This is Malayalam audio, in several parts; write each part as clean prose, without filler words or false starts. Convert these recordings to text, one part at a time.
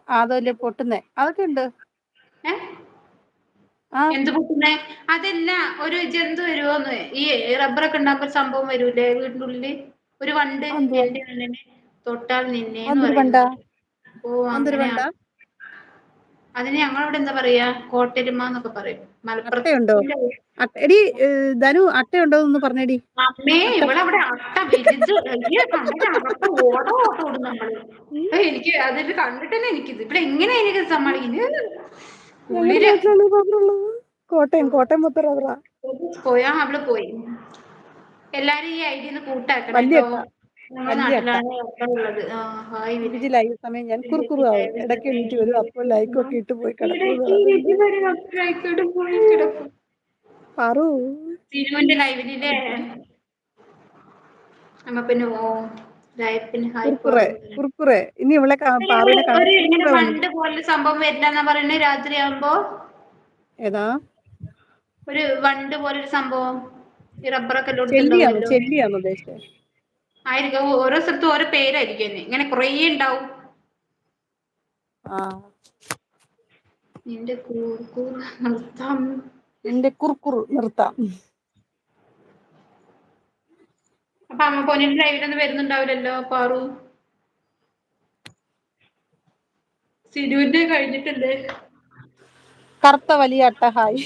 അതല്ലേ പൊട്ടുന്നേ അതൊക്കെ ഉണ്ട്. എന്ത് പൊട്ടുന്നേ? അതല്ല ഒരു ജന്തു വരുവോന്ന് ഈ റബ്ബറൊക്കെ ഉണ്ടാകുമ്പോ ഒരു സംഭവം വരൂലേ വീടിന്റെ ഉള്ളില് ഒരു വണ്ട് അതെന്തുവാ എന്റെ കണ്ണിന് തൊട്ടാൽ നിന്നേന്ന് അതെന്തൊരു വണ്ടാ പറയുന്നത്. ഓ അതെന്തൊരു അങ്ങനെയാണ്. വണ്ടാ അതിന് ഞങ്ങളവിടെ എന്താ പറയാ കോട്ടരുമ എന്നൊക്കെ പറയും. അട്ടയുണ്ടോ? മലപ്പുറത്തിന്റെ എടി ധനു അട്ടയുണ്ടോന്ന് പറഞ്ഞേടി. അമ്മേ അട്ട ഇവളവിടെ അട്ട വലുത് വലിയ കണ്ണിന് അകത്ത് ഓടോ ഓടും നമ്മള്. ഉം, എനിക്ക് അതിൽ കണ്ടിട്ട് തന്നെ എനിക്കിത് ഇവിടെ എങ്ങനെയാ എനിക്ക് സമാളിക്കുന്നത് ഞങ്ങളുടെ ഉള്ളില് നാട്ടിലാണ് റബ്ബറുള്ളത്. കോട്ടയം മൊത്തം റബ്ബറാ. പോയാ അവള് പോയി. എല്ലാരും ഈ ഐഡിന്ന് കൂട്ടാക്കണം വലിയ കേട്ടോ. അട്ട നമ്മുടെ വലിയ അട്ട. നാട്ടിലാണ് റബ്ബറുള്ളത്. ഹായ് വിനെ ബിജി ലൈവ് സമയം ഞാൻ കുറുക്കുറു ആവും. ഇടയ്ക്ക് എണീറ്റ് വരും. അപ്പോൾ ലൈക്കൊക്കെ ഇട്ട് പോയി കിടക്കുമെന്ന് ഇടയ്ക്ക് പറയുന്നുണ്ട്. ഇവര് പോയി കിടക്കും. പാറു സിനുവിന്റെ ലൈവിലില്ലേ നമ്മ പിന്നെ ലൈഫിന് ഹായ് പാറും. കുറുക്കുറെ ഇനി ഇവളെ പാറുവിനെ ഒരു ഇങ്ങനെ കുറുക്കുറെ ഉണ്ട്. വണ്ട് പോലെ സംഭവം വരില്ലെന്നാ പറയുന്നത് രാത്രിയാകുമ്പോ. ഏതാ ഒരു വണ്ട് പോലൊരു സംഭവം ഈ റബ്ബറൊക്കെ ചെല്ലിയാണോ എല്ലോടത്തുണ്ടാവുമല്ലോ. ഉദ്ദേശിച്ചത്? ആയിരിക്കും ഓരോ സ്ഥലത്തും ഓരോ പേരായിരിക്കും അതിന്. ഇങ്ങനെ കുറേ ഉണ്ടാവും. നിന്റെ കൂർക്കൂർ നിർത്താം. നിന്റെ കുറുക്കുറു നിർത്താം. അപ്പൊ അമ്മ പൊന്നിന്റെ ലൈവിലൊന്നും വരുന്നുണ്ടാവില്ലല്ലോ പാറു. സിനുവിന്റെ കഴിഞ്ഞിട്ടല്ലേ. കറുത്ത വലിയ അട്ട ഹായ്.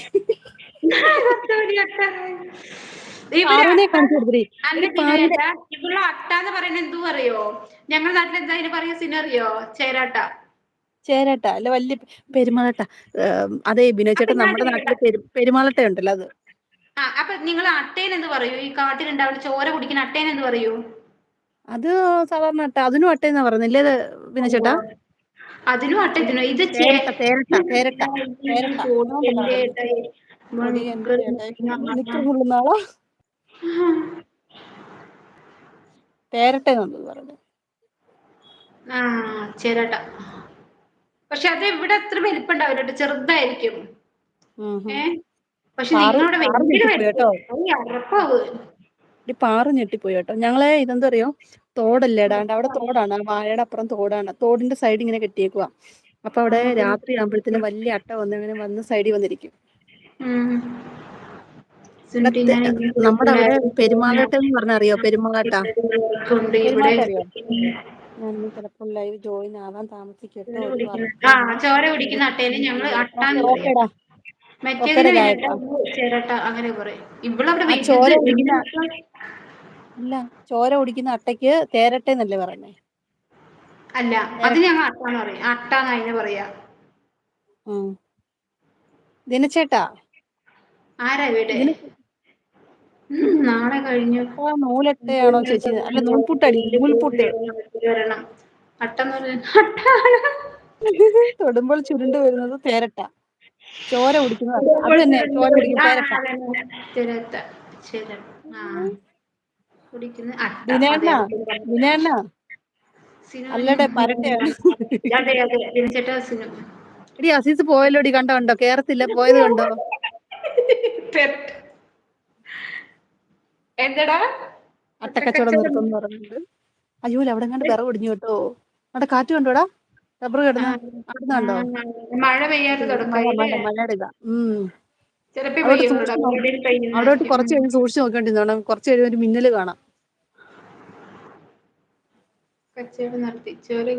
ഇവര് പാറുവിനെ അട്ട കാണിച്ചു കൊടുത്തിരി. അല്ല എടി പാറുവിനെ ജിനുവേട്ടാ ഇവള് അട്ടാന്ന് പറയുന്നത് എന്തു അറിയോ? ഞങ്ങളുടെ നാട്ടിൽ എന്താ അതിന് പറയാ സിനു അറിയോ? ചേരാട്ട. ചേരട്ട അല്ല വലിയ പെരുമാളട്ട. അതെ അപ്പൊ ബിനോച്ചേട്ടൻ ഞാൻ നമ്മുടെ ചോദിക്കട്ടെ, നാട്ടില് പെരുമാളട്ട ഉണ്ടല്ലോ അത്. അപ്പൊ നിങ്ങൾ അട്ടേന്ന് എന്ത് പറയൂ? ഈ കാട്ടിലുണ്ടാവുന്ന ചോര കുടിക്കുന്ന അട്ടേന്ന് എന്ത് പറയൂ? അത് സാധാരണ അട്ട. അതിനും അട്ടയെന്നാ പറയുന്നില്ലേ ബിനോച്ചേട്ടാ? അതിനും അട്ട ഇതിനും ഇത് തേരട്ട അതുകൊണ്ട് പറയുന്നത്. പൊടി എന്റെ ചേട്ടായി നിക്കറ് കൊള്ളുന്ന ആളാ. തേരട്ടയെന്നുള്ളത് പറയുന്നത്. ചേരാട്ട. പക്ഷെ അത് ഇവിടെ അത്ര വലിപ്പം ഉണ്ടാവില്ല, ചെറുതായിരിക്കും. പക്ഷെ പാറു നിങ്ങളവിടെ പാറു ഭയങ്കര ഞെട്ടിപ്പോയി വലിപ്പം. കേട്ടോ. അറപ്പാവ്. പാറു ഞെട്ടിപ്പോയി കേട്ടോ. ഞങ്ങളെ ഇതെന്തറിയോ തോടല്ലേ ഇടാണ്ട് അവിടെ തോടാണ്. വാഴയുടെ അപ്പുറം തോടാണ്. തോടിന്റെ സൈഡ് ഇങ്ങനെ കെട്ടിയേക്കുവാ. അപ്പൊ അവിടെ രാത്രി ആകുമ്പോഴത്തേനും വലിയ അട്ട വന്ന് സൈഡിൽ വന്നിരിക്കും. ഇവിടെ നമ്മുടെ അവിടെ പെരുമാളാട്ട എന്ന് പറഞ്ഞാൽ അറിയോ? പെരുമാളാട്ട ഇവിടെ അറിയോ? ഞാൻ ചിലപ്പോൾ ലൈവ് ജോയിൻ ആവാൻ താമസിക്കും കേട്ടോ. ഒരു ചോര കുടിക്കുന്ന അട്ടേനെ ഞങ്ങള് അട്ടാന്ന് പറയാം. ഓക്കേടാ മറ്റേതിന് ഓക്കേടാ പിന്നെ ജായേട്ടാ. ചേരട്ട അങ്ങനെ പറയും. ഇവളവിടെ ആ ചോര വലുത് കുടിക്കുന്ന ഇല്ല ചോര കുടിക്കുന്ന അട്ടയ്ക്ക് തേരട്ടന്നല്ലേ പറയുന്നേ? അല്ല അത് ഞങ്ങൾ അട്ടാന്ന് പറയും. അട്ടാന്ന് അതിനെ പറയാ. ദിനച്ചേട്ടാ ആരാ ഇവിടെ? നാളെ കഴിഞ്ഞു നൂലട്ടയാണോ ചേച്ചി? അല്ല നൂൽപുട്ടടി നൂൽപുട്ട്. തൊടുമ്പോൾ ചുരുണ്ട് വരുന്നത് തേരട്ട. ചോര കുടിക്കുന്നത് അട്ട. അത് തന്നെ ചോര കുടിക്കുന്ന തേരട്ട. കുടിക്കുന്ന അട്ട. അതെ ദിനേണ്ണ ദിനേണ്ണ സിനുവിനും അല്ലടെ പരട്ടയാണ്. അതെ അതെ ദിനചേട്ടാ സിനു. എടി അസീസ് പോയല്ലോടി. കണ്ടോ കേറത്തില്ല പോയത് കണ്ടോ? എന്തടാ അട്ടക്കച്ചവടം നിർത്തുമെന്ന് പറഞ്ഞിട്ടുണ്ട്. അയ്യോ അവിടെ എങ്ങാണ്ട് വിറക് ഒടിഞ്ഞു കേട്ടോ. അവിടെ കാറ്റ് കണ്ടോടാ. റബ്ബർ കിടന്ന് അവിടുന്ന് കണ്ടോ? മഴ പെയ്യാത്ത തുടക്കായില്ലേ? മഴയുടെ ഇതാ. ചിലപ്പോ അവിടോട്ട് പെയ്യുള്ളൂ. സൂക്ഷിച്ച് നോക്കി. അവിടെയും അവിടോട്ട് പെയ്യുന്നതായിരിക്കും. കുറച്ച് കഴിഞ്ഞ് സൂക്ഷിച്ച് നോക്കേണ്ടിരുന്നോണം. കുറച്ച് കഴിയുമ്പോൾ ഒരു മിന്നല് കാണാം. കച്ചവടം നടത്തി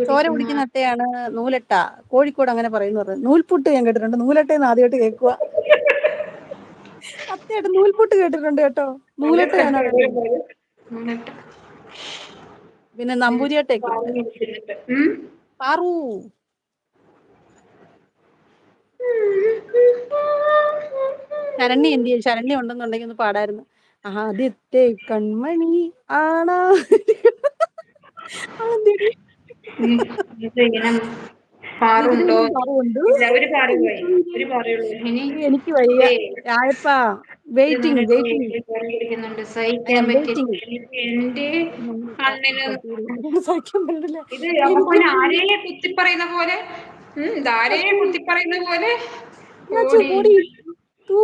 ചോര കുടിക്കുന്ന അട്ടയാണ് നൂലട്ട. കോഴിക്കോട് അങ്ങനെ പറയുന്നു. നൂൽപുട്ട് ഞാൻ കേട്ടിട്ടുണ്ട്. നൂലട്ടയെന്ന് ആദ്യമായിട്ട് കേൾക്കുക. സത്യമായിട്ട് നൂൽപുട്ട് കേട്ടിട്ടുണ്ട് കേട്ടോ. നൂലട്ട ഞാൻ ആദ്യമായിട്ട്. പിന്നെ നമ്പൂരിയട്ടയൊക്കെ ഉണ്ട്. പാറു ശരണ്യ എന്ത് ചെയ്യും? ശരണ്യ ഉണ്ടെന്നുണ്ടെങ്കിൽ ഒന്ന് പാടായിരുന്നു. ആദ്യത്തെ കൺമണി ആണാ അവളെന്തേടി? പാറുണ്ടോ? പാറുണ്ട്. ഇല്ല, ഒരു പാറു പോയി. ഒരു പാറുള്ളൂ. ഇനി എനിക്ക് വയ്യ. രായപ്പാ വെയിറ്റിംഗ് ിക്കുന്നുണ്ട് ഐ സഹിക്കാൻ ആം വെയിറ്റിംഗ്. പറ്റില്ല എന്റെ കണ്ണിന്. സഹിക്കാൻ പറ്റില്ല ഇത് എനിക്ക്. അപ്പൊ ആരെയെ കുത്തിപ്പറയുന്ന പോലെ ധാരയെ കുത്തിപ്പറയുന്ന പോലെ ഞാൻ പൊടി തൂ